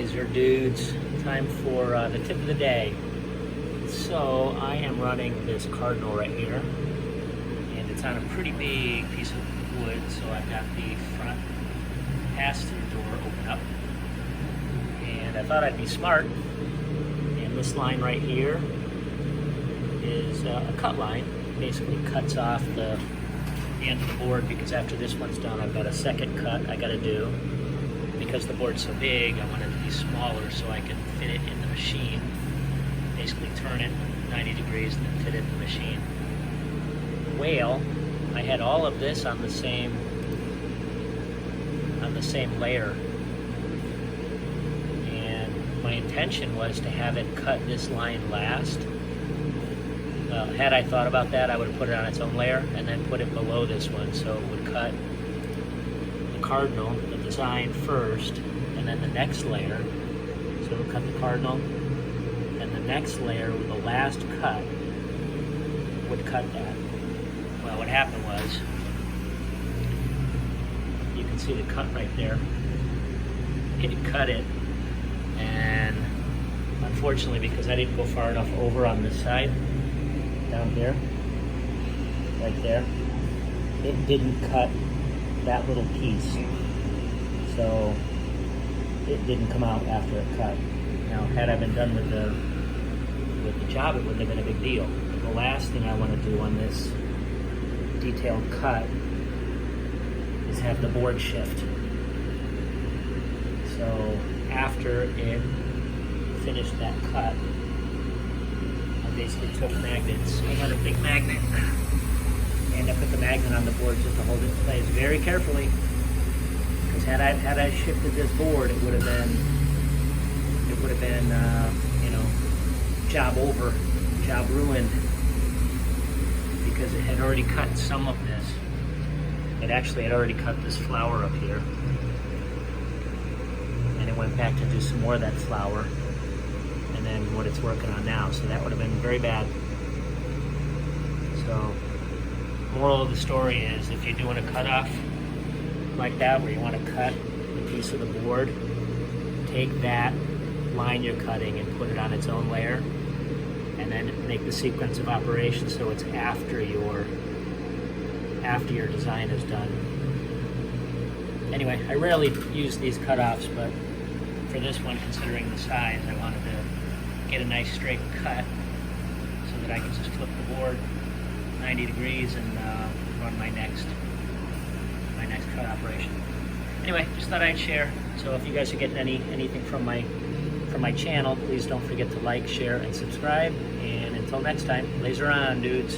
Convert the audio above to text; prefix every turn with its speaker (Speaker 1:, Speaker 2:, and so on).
Speaker 1: laser dudes. Time for the tip of the day. So I am running this cardinal right here, and it's on a pretty big piece of wood, so I've got the front pass-through door open up, and I thought I'd be smart, and this line right here is a cut line. Basically cuts off the end of the board, because after this one's done I've got a second cut I got to do. Because the board's so big, I want it to be smaller so I can fit it in the machine. Basically turn it 90 degrees and then fit it in the machine. Whale, I had all of this on the same layer, and my intention was to have it cut this line last. Had I thought about that, I would have put it on its own layer and then put it below this one, so it would cut the cardinal, the design first, and then the next layer. So it would cut the cardinal, and the next layer with the last cut would cut that. Well, what happened was, you can see the cut right there. It cut it, and unfortunately, because I didn't go far enough over on this side, down here, right there, it didn't cut that little piece, so it didn't come out after it cut. Now, had I been done with the job, it wouldn't have been a big deal. The last thing I want to do on this detailed cut is have the board shift. So after it finished that cut, basically took magnets. I got a big magnet, and I put the magnet on the board just to hold it in place very carefully. Because had I shifted this board, it would have been job over, job ruined, because it had already cut some of this. It actually had already cut this flower up here, and it went back to do some more of that flower. And then what it's working on now, so that would have been very bad. So, moral of the story is, if you're doing a cutoff like that, where you want to cut the piece of the board, take that line you're cutting and put it on its own layer, and then make the sequence of operations so it's after your design is done. Anyway, I rarely use these cutoffs, but for this one, considering the size, I wanted to get a nice straight cut so that I can just flip the board 90 degrees and run my next cut operation. Anyway, just thought I'd share. So if you guys are getting anything from my channel, please don't forget to like, share, and subscribe. And until next time, laser on, dudes.